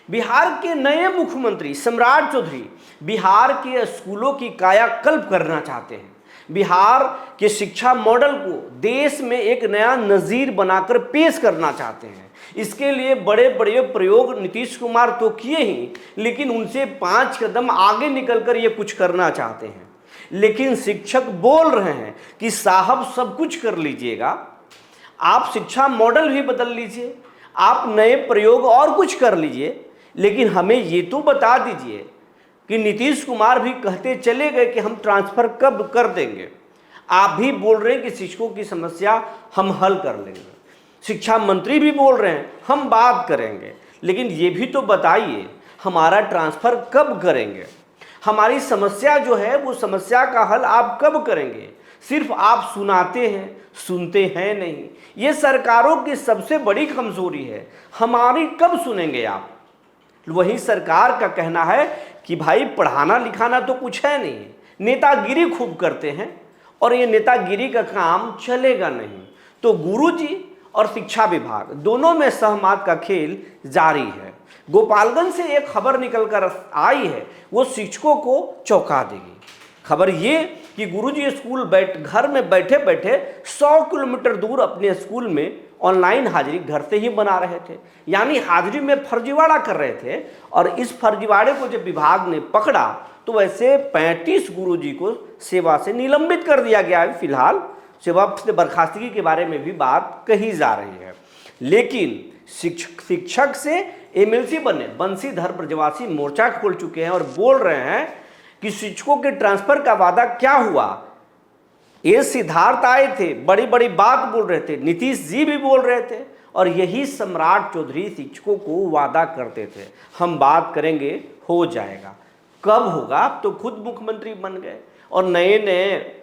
बिहार के नए मुख्यमंत्री सम्राट चौधरी बिहार के स्कूलों की कायाकल्प करना चाहते हैं। बिहार के शिक्षा मॉडल को देश में एक नया नज़ीर बनाकर पेश करना चाहते हैं। इसके लिए बड़े बड़े प्रयोग नीतीश कुमार तो किए ही, लेकिन उनसे 5 कदम आगे निकलकर ये कुछ करना चाहते हैं। लेकिन शिक्षक बोल रहे हैं कि साहब सब कुछ कर लीजिएगा, आप शिक्षा मॉडल भी बदल लीजिए, आप नए प्रयोग और कुछ कर लीजिए, लेकिन हमें ये तो बता दीजिए कि नीतीश कुमार भी कहते चले गए कि हम ट्रांसफ़र कब कर देंगे। आप भी बोल रहे हैं कि शिक्षकों की समस्या हम हल कर लेंगे, शिक्षा मंत्री भी बोल रहे हैं हम बात करेंगे, लेकिन ये भी तो बताइए हमारा ट्रांसफ़र कब करेंगे, हमारी समस्या जो है वो समस्या का हल आप कब करेंगे। सिर्फ आप सुनाते हैं, सुनते हैं नहीं। ये सरकारों की सबसे बड़ी कमजोरी है, हमारी कब सुनेंगे आप। वही सरकार का कहना है कि भाई पढ़ाना लिखाना तो कुछ है नहीं, नेतागिरी खूब करते हैं और ये नेतागिरी का काम चलेगा नहीं। तो गुरुजी और शिक्षा विभाग दोनों में सहमत का खेल जारी है। गोपालगंज से एक खबर निकलकर आई है, वो शिक्षकों को चौंका देगी। खबर ये कि गुरुजी स्कूल घर में बैठे बैठे 100 किलोमीटर दूर अपने स्कूल में ऑनलाइन हाजिरी घर से ही बना रहे थे, यानी हाजिरी में फर्जीवाड़ा कर रहे थे। और इस फर्जीवाड़े को जब विभाग ने पकड़ा तो वैसे 35 गुरुजी को सेवा से निलंबित कर दिया गया है। फिलहाल सेवा से बर्खास्तगी के बारे में भी बात कही जा रही है। लेकिन शिक्षक से एमएलसी बने बंशीधर ब्रजवासी मोर्चा खोल चुके हैं और बोल रहे हैं कि शिक्षकों के ट्रांसफर का वादा क्या हुआ। ये सिद्धार्थ आए थे, बड़ी बड़ी बात बोल रहे थे, नीतीश जी भी बोल रहे थे, और यही सम्राट चौधरी शिक्षकों को वादा करते थे हम बात करेंगे, हो जाएगा। कब होगा, अब तो खुद मुख्यमंत्री बन गए और नए नए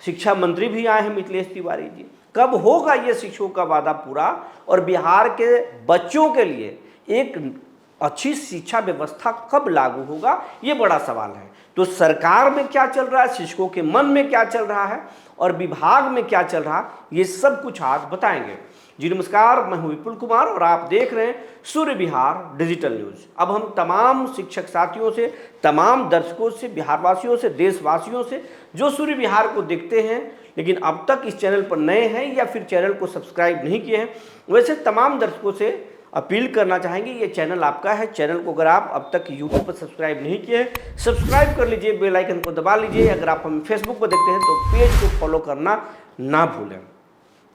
शिक्षा मंत्री भी आए हैं मिथिलेश तिवारी जी। कब होगा ये शिक्षकों का वादा पूरा और बिहार के बच्चों के लिए एक अच्छी शिक्षा व्यवस्था कब लागू होगा, ये बड़ा सवाल है। तो सरकार में क्या चल रहा है, शिक्षकों के मन में क्या चल रहा है और विभाग में क्या चल रहा है, ये सब कुछ आज बताएंगे। जी नमस्कार, मैं हूं विपुल कुमार और आप देख रहे हैं सूर्य बिहार डिजिटल न्यूज़। अब हम तमाम शिक्षक साथियों से, तमाम दर्शकों से, बिहारवासियों से, देशवासियों से जो सूर्य बिहार को देखते हैं लेकिन अब तक इस चैनल पर नए हैं या फिर चैनल को सब्सक्राइब नहीं किए हैं, वैसे तमाम दर्शकों से अपील करना चाहेंगे, ये चैनल आपका है। चैनल को अगर आप अब तक यूट्यूब पर सब्सक्राइब नहीं किए हैं, सब्सक्राइब कर लीजिए, बेल आइकन को दबा लीजिए। अगर आप हमें फेसबुक पर देखते हैं तो पेज को फॉलो करना ना भूलें।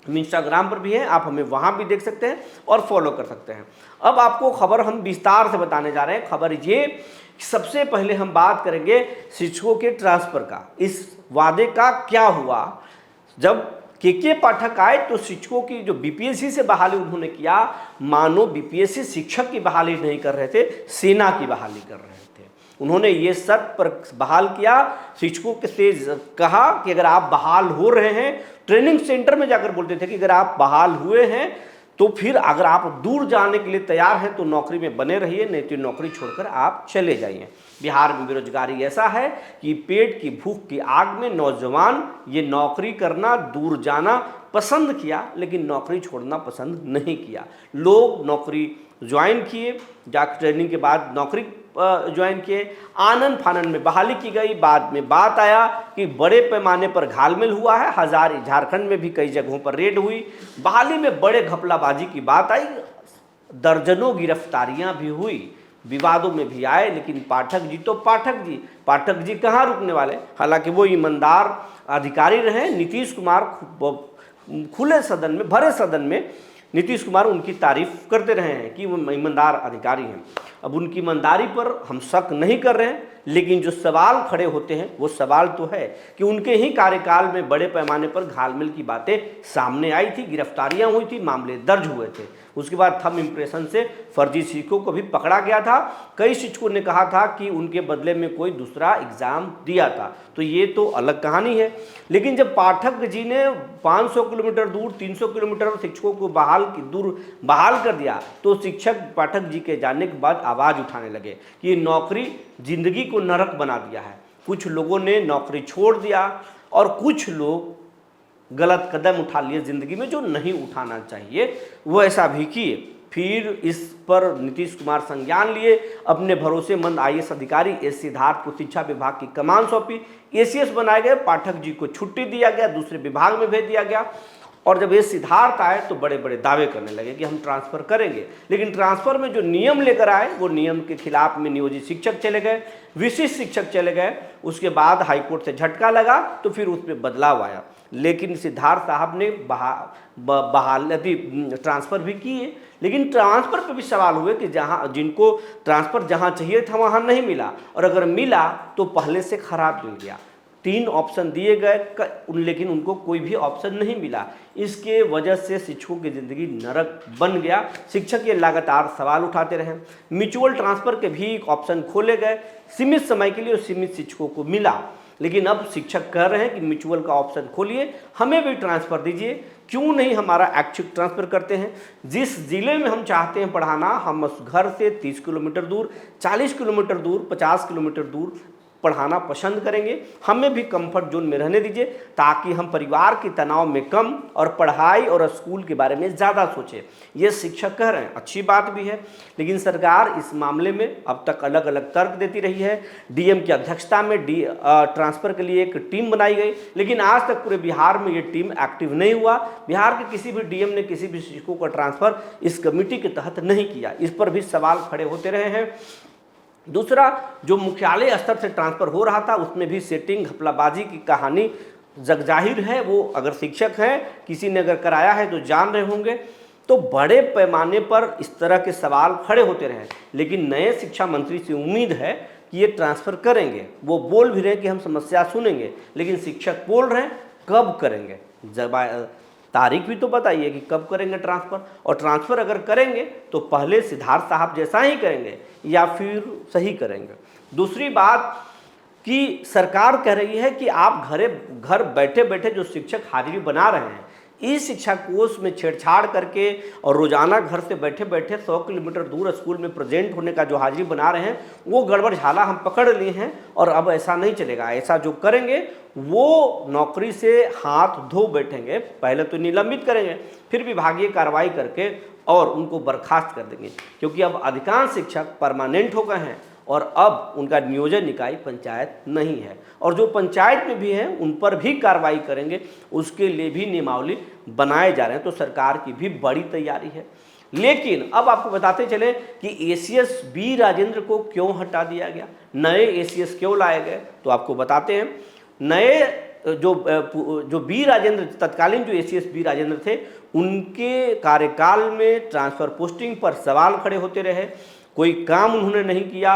हम इंस्टाग्राम पर भी हैं, आप हमें वहाँ भी देख सकते हैं और फॉलो कर सकते हैं। अब आपको खबर हम विस्तार से बताने जा रहे हैं। खबर ये, सबसे पहले हम बात करेंगे शिक्षकों के ट्रांसफ़र का। इस वादे का क्या हुआ, जब के पाठक आए तो शिक्षकों की जो बीपीएससी से बहाली उन्होंने किया, मानो बीपीएससी शिक्षक की बहाली नहीं कर रहे थे, सेना की बहाली कर रहे थे। उन्होंने ये शर्त पर बहाल किया, शिक्षकों से कहा कि अगर आप बहाल हो रहे हैं, ट्रेनिंग सेंटर में जाकर बोलते थे कि अगर आप बहाल हुए हैं तो फिर अगर आप दूर जाने के लिए तैयार हैं तो नौकरी में बने रहिए, नहीं तो नौकरी छोड़कर आप चले जाइए। बिहार में बेरोजगारी ऐसा है कि पेट की भूख की आग में नौजवान ये नौकरी करना, दूर जाना पसंद किया, लेकिन नौकरी छोड़ना पसंद नहीं किया। लोग नौकरी ज्वाइन किए, जाकर ट्रेनिंग के बाद नौकरी ज्वाइन किए, आनंद फानन में बहाली की गई। बाद में बात आया कि बड़े पैमाने पर घालमेल हुआ है, झारखंड में भी कई जगहों पर रेड हुई, बहाली में बड़े घपलाबाजी की बात आई, दर्जनों गिरफ्तारियां भी हुई, विवादों में भी आए। लेकिन पाठक जी कहाँ रुकने वाले। हालांकि वो ईमानदार अधिकारी रहे। नीतीश कुमार खुले सदन में, भरे सदन में नीतीश कुमार उनकी तारीफ करते रहे हैं कि वो ईमानदार अधिकारी हैं। अब उनकी ईमानदारी पर हम शक नहीं कर रहे हैं, लेकिन जो सवाल खड़े होते हैं वो सवाल तो है कि उनके ही कार्यकाल में बड़े पैमाने पर घालमेल की बातें सामने आई थी, गिरफ्तारियां हुई थी, मामले दर्ज हुए थे। उसके बाद थंब इम्प्रेशन से फर्जी शिक्षकों को भी पकड़ा गया था। कई शिक्षकों ने कहा था कि उनके बदले में कोई दूसरा एग्जाम दिया था, तो ये तो अलग कहानी है। लेकिन जब पाठक जी ने 500 किलोमीटर दूर, 300 किलोमीटर शिक्षकों को बहाल कर दिया, तो शिक्षक पाठक जी के जाने के बाद आवाज़ उठाने लगे कि नौकरी जिंदगी को नरक बना दिया है। कुछ लोगों ने नौकरी छोड़ दिया और कुछ लोग गलत कदम उठा लिए ज़िंदगी में जो नहीं उठाना चाहिए, वो ऐसा भी किए। फिर इस पर नीतीश कुमार संज्ञान लिए, अपने भरोसेमंद आईएएस अधिकारी एस सिद्धार्थ को शिक्षा विभाग की कमान सौंपी, एसीएस बनाए गए, पाठक जी को छुट्टी दिया गया, दूसरे विभाग में भेज दिया गया। और जब ये सिद्धार्थ आए तो बड़े बड़े दावे करने लगे कि हम ट्रांसफ़र करेंगे, लेकिन ट्रांसफ़र में जो नियम लेकर आए वो नियम के खिलाफ में नियोजित शिक्षक चले गए, विशिष्ट शिक्षक चले गए। उसके बाद हाईकोर्ट से झटका लगा तो फिर उसमें बदलाव आया, लेकिन सिद्धार्थ साहब ने बहाली ट्रांसफ़र भी किए, लेकिन ट्रांसफ़र पे भी सवाल हुए कि जहाँ जिनको ट्रांसफ़र जहाँ चाहिए था वहाँ नहीं मिला, और अगर मिला तो पहले से खराब मिल गया। 3 ऑप्शन दिए गए लेकिन उनको कोई भी ऑप्शन नहीं मिला। इसके वजह से शिक्षकों की ज़िंदगी नरक बन गया। शिक्षक ये लगातार सवाल उठाते रहे। म्यूचुअल ट्रांसफ़र के भी ऑप्शन खोले गए सीमित समय के लिए, और सीमित शिक्षकों को मिला, लेकिन अब शिक्षक कह रहे हैं कि म्यूचुअल का ऑप्शन खोलिए, हमें भी ट्रांसफ़र दीजिए, क्यों नहीं हमारा ऐच्छिक ट्रांसफ़र करते हैं। जिस ज़िले में हम चाहते हैं पढ़ाना, हम उस घर से 30 किलोमीटर दूर, 40 किलोमीटर दूर, 50 किलोमीटर दूर पढ़ाना पसंद करेंगे। हमें भी कंफर्ट जोन में रहने दीजिए, ताकि हम परिवार के तनाव में कम और पढ़ाई और स्कूल के बारे में ज़्यादा सोचें। ये शिक्षक कह रहे हैं, अच्छी बात भी है, लेकिन सरकार इस मामले में अब तक अलग अलग तर्क देती रही है। डीएम की अध्यक्षता में ट्रांसफ़र के लिए एक टीम बनाई गई, लेकिन आज तक पूरे बिहार में ये टीम एक्टिव नहीं हुआ। बिहार के किसी भी डीएम ने किसी भी शिक्षकों का ट्रांसफ़र इस कमेटी के तहत नहीं किया। इस पर भी सवाल खड़े होते रहे हैं। दूसरा, जो मुख्यालय स्तर से ट्रांसफ़र हो रहा था उसमें भी सेटिंग घपलाबाजी की कहानी जगजाहिर है। वो अगर शिक्षक हैं, किसी ने अगर कराया है तो जान रहे होंगे। तो बड़े पैमाने पर इस तरह के सवाल खड़े होते रहे, लेकिन नए शिक्षा मंत्री से उम्मीद है कि ये ट्रांसफ़र करेंगे। वो बोल भी रहे कि हम समस्या सुनेंगे, लेकिन शिक्षक बोल रहे हैं कब करेंगे, तारीख भी तो बताइए कि कब करेंगे ट्रांसफ़र। और ट्रांसफ़र अगर करेंगे तो पहले सिद्धार्थ साहब जैसा ही करेंगे या फिर सही करेंगे। दूसरी बात कि सरकार कह रही है कि आप घर बैठे बैठे जो शिक्षक हाजिरी बना रहे हैं, इस शिक्षा कोष में छेड़छाड़ करके और रोजाना घर से बैठे बैठे 100 किलोमीटर दूर स्कूल में प्रेजेंट होने का जो हाजिरी बना रहे हैं, वो गड़बड़ झाला हम पकड़ लिए हैं और अब ऐसा नहीं चलेगा। ऐसा जो करेंगे वो नौकरी से हाथ धो बैठेंगे। पहले तो निलंबित करेंगे, फिर विभागीय कार्रवाई करके और उनको बर्खास्त कर देंगे, क्योंकि अब अधिकांश शिक्षक परमानेंट हो गए हैं और अब उनका नियोजन निकाय पंचायत नहीं है, और जो पंचायत में भी हैं उन पर भी कार्रवाई करेंगे, उसके लिए भी नियमावली बनाए जा रहे हैं। तो सरकार की भी बड़ी तैयारी है। लेकिन अब आपको बताते चले कि एसीएस बी राजेंद्र को क्यों हटा दिया गया, नए एसीएस क्यों लाए गए, तो आपको बताते हैं। नए जो बी राजेंद्र, तत्कालीन जो एसीएस बी राजेंद्र थे, उनके कार्यकाल में ट्रांसफ़र पोस्टिंग पर सवाल खड़े होते रहे। कोई काम उन्होंने नहीं किया।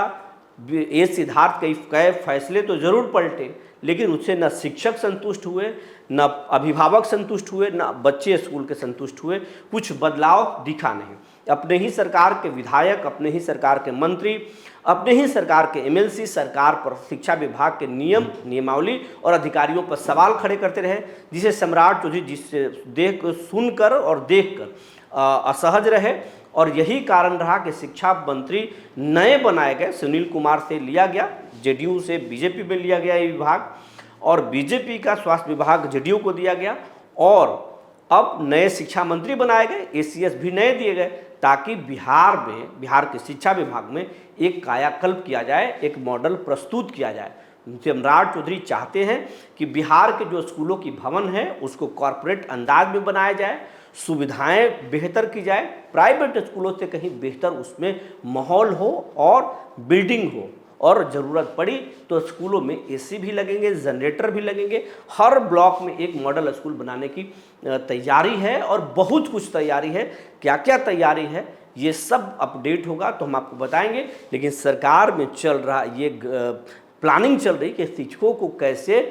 एस सिद्धार्थ कई फैसले तो ज़रूर पलटे, लेकिन उससे न शिक्षक संतुष्ट हुए, न अभिभावक संतुष्ट हुए, न बच्चे स्कूल के संतुष्ट हुए। कुछ बदलाव दिखा नहीं। अपने ही सरकार के विधायक, अपने ही सरकार के मंत्री, अपने ही सरकार के एमएलसी सरकार पर, शिक्षा विभाग के नियमावली और अधिकारियों पर सवाल खड़े करते रहे, जिसे सम्राट चौधरी जिससे सुनकर और देखकर असहज रहे। और यही कारण रहा कि शिक्षा मंत्री नए बनाए गए सुनील कुमार से लिया गया, जेडीयू से बीजेपी में लिया गया ये विभाग, और बीजेपी का स्वास्थ्य विभाग जेडीयू को दिया गया, और अब नए शिक्षा मंत्री बनाए गए, एसीएस भी नए दिए गए, ताकि बिहार के शिक्षा विभाग में एक कायाकल्प किया जाए, एक मॉडल प्रस्तुत किया जाए। सम्राट चौधरी चाहते हैं कि बिहार के जो स्कूलों की भवन है उसको कॉरपोरेट अंदाज में बनाया जाए, सुविधाएं बेहतर की जाए, प्राइवेट स्कूलों से कहीं बेहतर उसमें माहौल हो और बिल्डिंग हो, और ज़रूरत पड़ी तो स्कूलों में एसी भी लगेंगे, जनरेटर भी लगेंगे। हर ब्लॉक में एक मॉडल स्कूल बनाने की तैयारी है, और बहुत कुछ तैयारी है। क्या क्या तैयारी है ये सब अपडेट होगा तो हम आपको बताएंगे। लेकिन सरकार में चल रहा ये प्लानिंग चल रही कि शिक्षकों को कैसे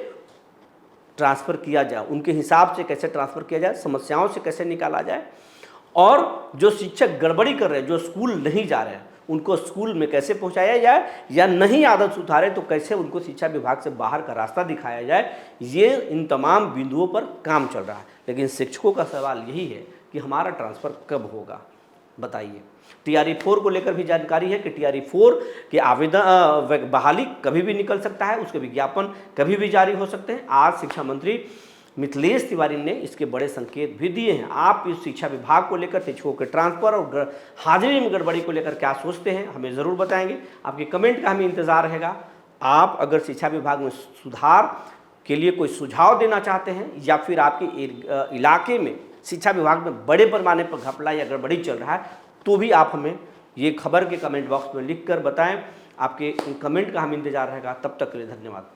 ट्रांसफ़र किया जाए, उनके हिसाब से कैसे ट्रांसफ़र किया जाए, समस्याओं से कैसे निकाला जाए, और जो शिक्षक गड़बड़ी कर रहे हैं, जो स्कूल नहीं जा रहे हैं, उनको स्कूल में कैसे पहुंचाया जाए, या नहीं आदत सुधारे तो कैसे उनको शिक्षा विभाग से बाहर का रास्ता दिखाया जाए। ये इन तमाम बिंदुओं पर काम चल रहा है। लेकिन शिक्षकों का सवाल यही है कि हमारा ट्रांसफ़र कब होगा, बताइए। टीआरई 4 को लेकर भी जानकारी है कि टीआरई 4 के आवेदन बहाली कभी भी निकल सकता है, उसके विज्ञापन कभी भी जारी हो सकते हैं। आज शिक्षा मंत्री मिथिलेश तिवारी ने इसके बड़े संकेत भी दिए हैं। आप इस शिक्षा विभाग को लेकर, शिक्षकों के ट्रांसफर और हाजिरी में गड़बड़ी को लेकर क्या सोचते हैं, हमें ज़रूर बताएंगे। आपके कमेंट का हमें इंतज़ार रहेगा। आप अगर शिक्षा विभाग में सुधार के लिए कोई सुझाव देना चाहते हैं या फिर आपके इलाके में शिक्षा विभाग में बड़े पैमाने पर घपला या गड़बड़ी चल रहा है, तो भी आप हमें ये खबर के कमेंट बॉक्स में लिख कर बताएं। आपके कमेंट का हमें इंतजार रहेगा। तब तक के लिए धन्यवाद।